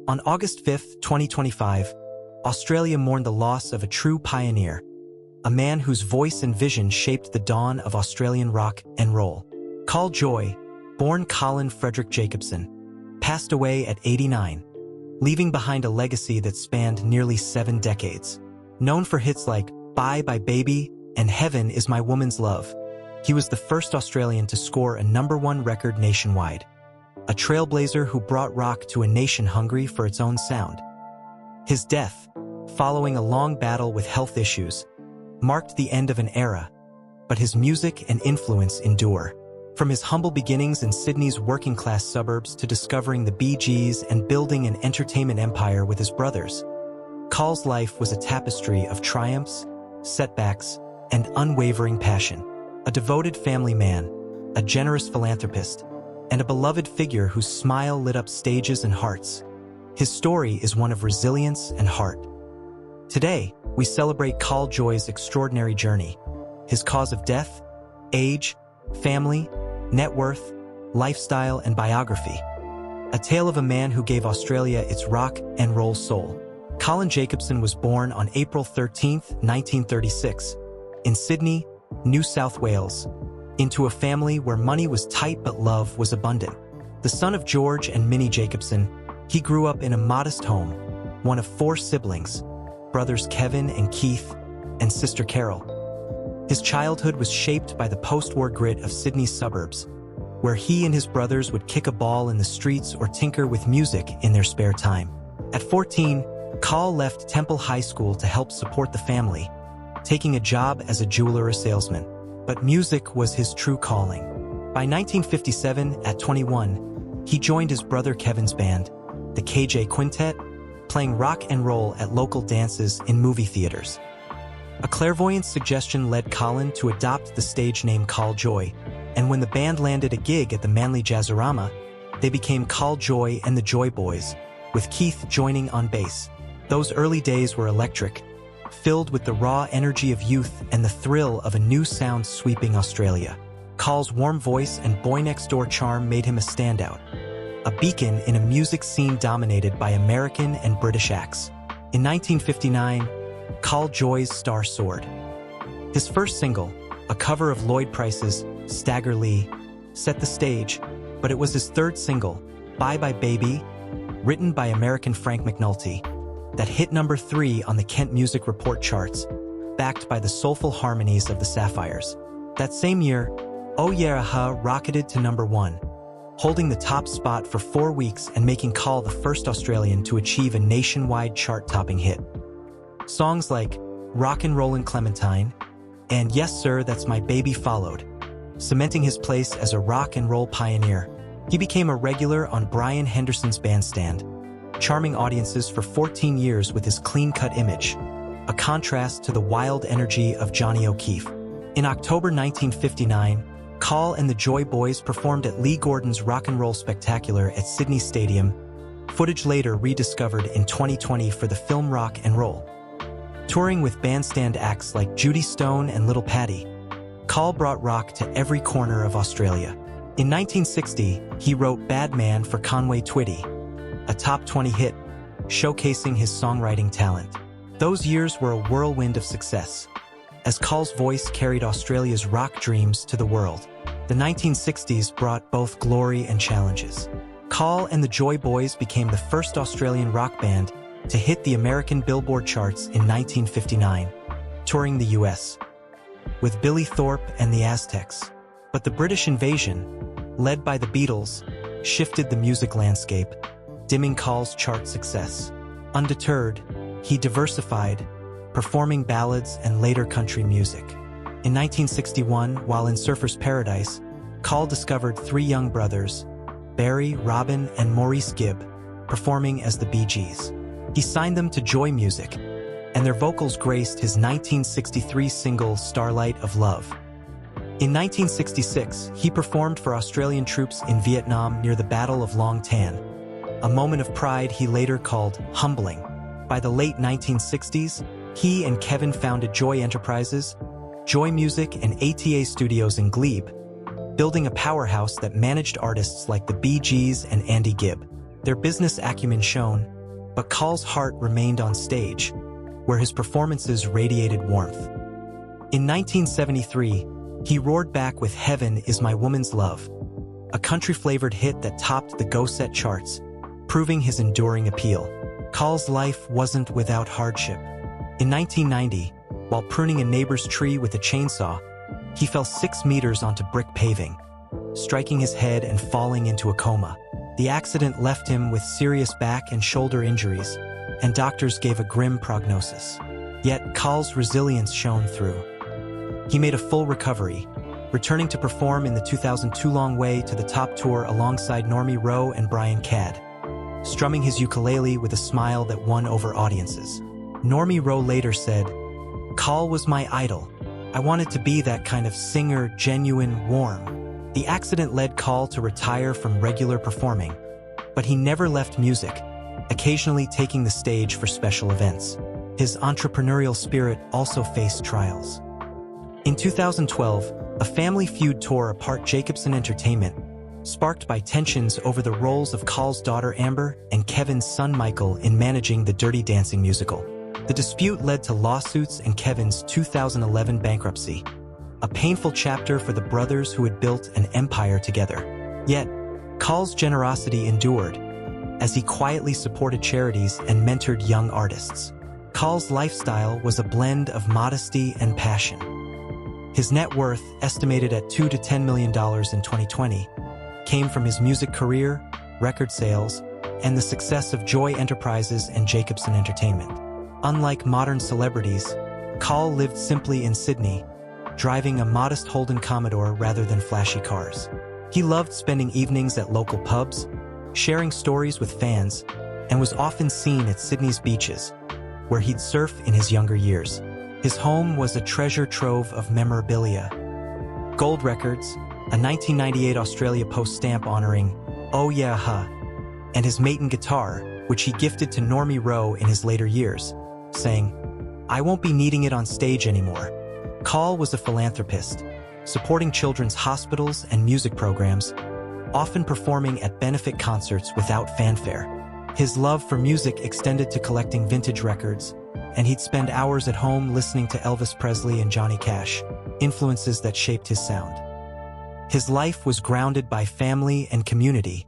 On August 5, 2025, Australia mourned the loss of a true pioneer, a man whose voice and vision shaped the dawn of Australian rock and roll. Col Joye, born Colin Frederick Jacobson, passed away at 89, leaving behind a legacy that spanned nearly 7 decades. Known for hits like Bye Bye Baby and Heaven Is My Woman's Love, he was the first Australian to score a #1 record nationwide, a trailblazer who brought rock to a nation hungry for its own sound. His death, following a long battle with health issues, marked the end of an era, but his music and influence endure. From his humble beginnings in Sydney's working-class suburbs to discovering the Bee Gees and building an entertainment empire with his brothers, Col's life was a tapestry of triumphs, setbacks, and unwavering passion. A devoted family man, a generous philanthropist, and a beloved figure whose smile lit up stages and hearts. His story is one of resilience and heart. Today, we celebrate Col Joye's extraordinary journey, his cause of death, age, family, net worth, lifestyle, and biography. A tale of a man who gave Australia its rock and roll soul. Colin Jacobson was born on April 13, 1936, in Sydney, New South Wales, into a family where money was tight but love was abundant. The son of George and Minnie Jacobson, he grew up in a modest home, one of 4 siblings, brothers Kevin and Keith, and sister Carol. His childhood was shaped by the post-war grit of Sydney's suburbs, where he and his brothers would kick a ball in the streets or tinker with music in their spare time. At 14, Col left Temple High School to help support the family, taking a job as a jeweler or salesman. But music was his true calling. By 1957, at 21, he joined his brother Kevin's band, the KJ Quintet, playing rock and roll at local dances in movie theaters. A clairvoyant suggestion led Colin to adopt the stage name Col Joye, and when the band landed a gig at the Manly Jazzarama, they became Col Joye and the Joy Boys, with Keith joining on bass. Those early days were electric, filled with the raw energy of youth and the thrill of a new sound sweeping Australia. Col's warm voice and boy-next-door charm made him a standout, a beacon in a music scene dominated by American and British acts. In 1959, Col Joye's star soared. His first single, a cover of Lloyd Price's Stagger Lee, set the stage, but it was his third single, Bye Bye Baby, written by American Frank McNulty, that hit #3 on the Kent Music Report charts, backed by the soulful harmonies of the Sapphires. That same year, Oh Yeah Ha rocketed to #1, holding the top spot for 4 weeks and making Col the first Australian to achieve a nationwide chart-topping hit. Songs like Rockin' Rollin' Clementine and Yes Sir, That's My Baby followed, cementing his place as a rock and roll pioneer. He became a regular on Brian Henderson's Bandstand, charming audiences for 14 years with his clean-cut image, a contrast to the wild energy of Johnny O'Keefe. In October 1959, Col and the Joy Boys performed at Lee Gordon's Rock and Roll Spectacular at Sydney Stadium, footage later rediscovered in 2020 for the film Rock and Roll. Touring with bandstand acts like Judy Stone and Little Patty, Col brought rock to every corner of Australia. In 1960, he wrote Bad Man for Conway Twitty, a top 20 hit, showcasing his songwriting talent. Those years were a whirlwind of success, as Col's voice carried Australia's rock dreams to the world. The 1960s brought both glory and challenges. Col and the Joy Boys became the first Australian rock band to hit the American Billboard charts in 1959, touring the US, with Billy Thorpe and the Aztecs. But the British invasion, led by the Beatles, shifted the music landscape, dimming Col's chart success. Undeterred, he diversified, performing ballads and later country music. In 1961, while in Surfer's Paradise, Col discovered 3 young brothers, Barry, Robin, and Maurice Gibb, performing as the Bee Gees. He signed them to Joy Music, and their vocals graced his 1963 single Starlight of Love. In 1966, he performed for Australian troops in Vietnam near the Battle of Long Tan, a moment of pride he later called humbling. By the late 1960s, he and Kevin founded Joy Enterprises, Joy Music, and ATA Studios in Glebe, building a powerhouse that managed artists like the Bee Gees and Andy Gibb. Their business acumen shone, but Col's heart remained on stage, where his performances radiated warmth. In 1973, he roared back with Heaven Is My Woman's Love, a country-flavored hit that topped the Go Set charts, proving his enduring appeal. Col's life wasn't without hardship. In 1990, while pruning a neighbor's tree with a chainsaw, he fell 6 meters onto brick paving, striking his head and falling into a coma. The accident left him with serious back and shoulder injuries, and doctors gave a grim prognosis. Yet, Col's resilience shone through. He made a full recovery, returning to perform in the 2002 Long Way to the Top tour alongside Normie Rowe and Brian Cadd, strumming his ukulele with a smile that won over audiences. Normie Rowe later said, "Col was my idol. I wanted to be that kind of singer, genuine, warm." The accident led Col to retire from regular performing, but he never left music, occasionally taking the stage for special events. His entrepreneurial spirit also faced trials. In 2012, a Family Feud tour apart Jacobson Entertainment, sparked by tensions over the roles of Col's daughter Amber and Kevin's son Michael in managing the Dirty Dancing musical. The dispute led to lawsuits and Kevin's 2011 bankruptcy, a painful chapter for the brothers who had built an empire together. Yet, Col's generosity endured, as he quietly supported charities and mentored young artists. Col's lifestyle was a blend of modesty and passion. His net worth, estimated at $2 to $10 million in 2020, came from his music career, record sales, and the success of Joye Enterprises and Jacobson Entertainment. Unlike modern celebrities, Col lived simply in Sydney, driving a modest Holden Commodore rather than flashy cars. He loved spending evenings at local pubs, sharing stories with fans, and was often seen at Sydney's beaches, where he'd surf in his younger years. His home was a treasure trove of memorabilia. Gold records, a 1998 Australia Post stamp honoring "Oh Yeah Huh," and his Maton guitar, which he gifted to Normie Rowe in his later years, saying, "I won't be needing it on stage anymore." Col was a philanthropist, supporting children's hospitals and music programs, often performing at benefit concerts without fanfare. His love for music extended to collecting vintage records, and he'd spend hours at home listening to Elvis Presley and Johnny Cash, influences that shaped his sound. His life was grounded by family and community,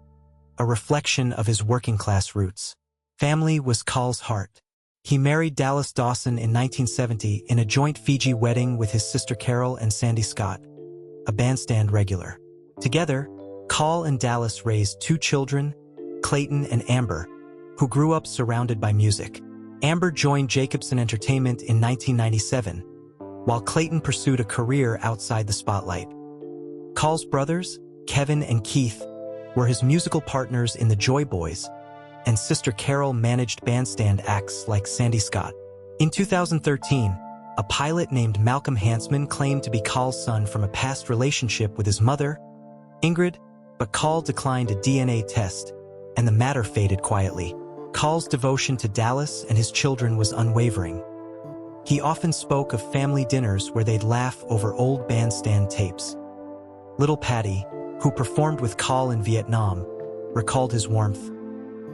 a reflection of his working-class roots. Family was Col's heart. He married Dallas Dawson in 1970 in a joint Fiji wedding with his sister Carol and Sandy Scott, a Bandstand regular. Together, Col and Dallas raised 2 children, Clayton and Amber, who grew up surrounded by music. Amber joined Jacobson Entertainment in 1997, while Clayton pursued a career outside the spotlight. Col's brothers, Kevin and Keith, were his musical partners in the Joy Boys, and sister Carol managed bandstand acts like Sandy Scott. In 2013, a pilot named Malcolm Hansman claimed to be Col's son from a past relationship with his mother, Ingrid, but Col declined a DNA test, and the matter faded quietly. Col's devotion to Dallas and his children was unwavering. He often spoke of family dinners where they'd laugh over old bandstand tapes. Little Patty, who performed with Col in Vietnam, recalled his warmth.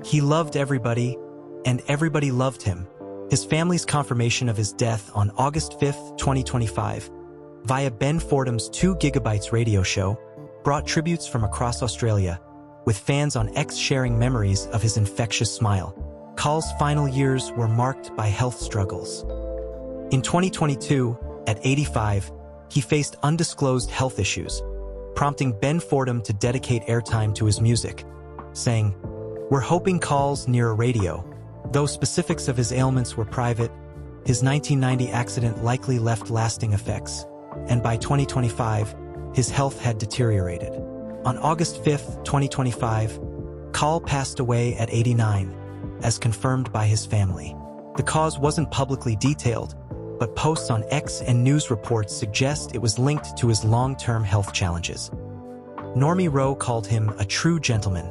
He loved everybody, and everybody loved him. His family's confirmation of his death on August 5, 2025, via Ben Fordham's 2 Gigabytes radio show, brought tributes from across Australia, with fans on X sharing memories of his infectious smile. Col's final years were marked by health struggles. In 2022, at 85, he faced undisclosed health issues, prompting Ben Fordham to dedicate airtime to his music, saying, "We're hoping Col's near a radio." Though specifics of his ailments were private, his 1990 accident likely left lasting effects, and by 2025, his health had deteriorated. On August 5, 2025, Col passed away at 89, as confirmed by his family. The cause wasn't publicly detailed, but posts on X and news reports suggest it was linked to his long-term health challenges. Normie Rowe called him a true gentleman,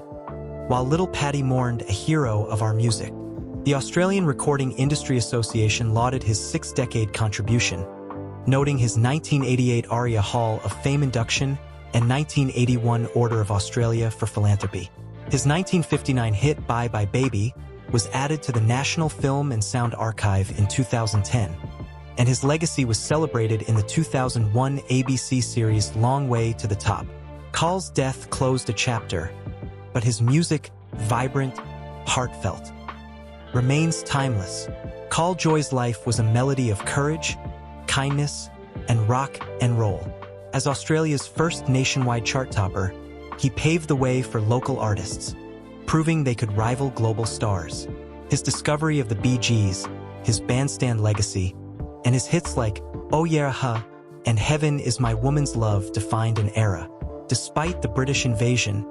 while Little Patty mourned a hero of our music. The Australian Recording Industry Association lauded his 6-decade contribution, noting his 1988 ARIA Hall of Fame induction and 1981 Order of Australia for philanthropy. His 1959 hit Bye Bye Baby was added to the National Film and Sound Archive in 2010, and his legacy was celebrated in the 2001 ABC series Long Way to the Top. Col's death closed a chapter, but his music, vibrant, heartfelt, remains timeless. Col Joye's life was a melody of courage, kindness, and rock and roll. As Australia's first nationwide chart topper, he paved the way for local artists, proving they could rival global stars. His discovery of the Bee Gees, his Bandstand legacy, and his hits like Oh Yeah Huh and Heaven Is My Woman's Love defined an era. Despite the British invasion,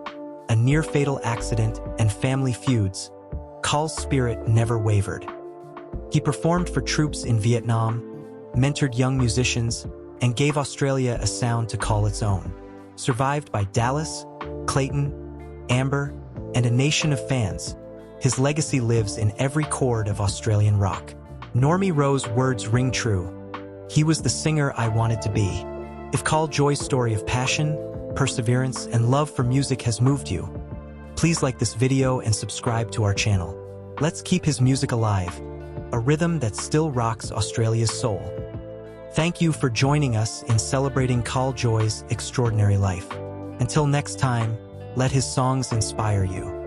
a near-fatal accident, and family feuds, Col's spirit never wavered. He performed for troops in Vietnam, mentored young musicians, and gave Australia a sound to call its own. Survived by Dallas, Clayton, Amber, and a nation of fans, his legacy lives in every chord of Australian rock. Normie Rowe's words ring true. He was the singer I wanted to be. If Col Joye's story of passion, perseverance, and love for music has moved you, please like this video and subscribe to our channel. Let's keep his music alive, a rhythm that still rocks Australia's soul. Thank you for joining us in celebrating Col Joye's extraordinary life. Until next time, let his songs inspire you.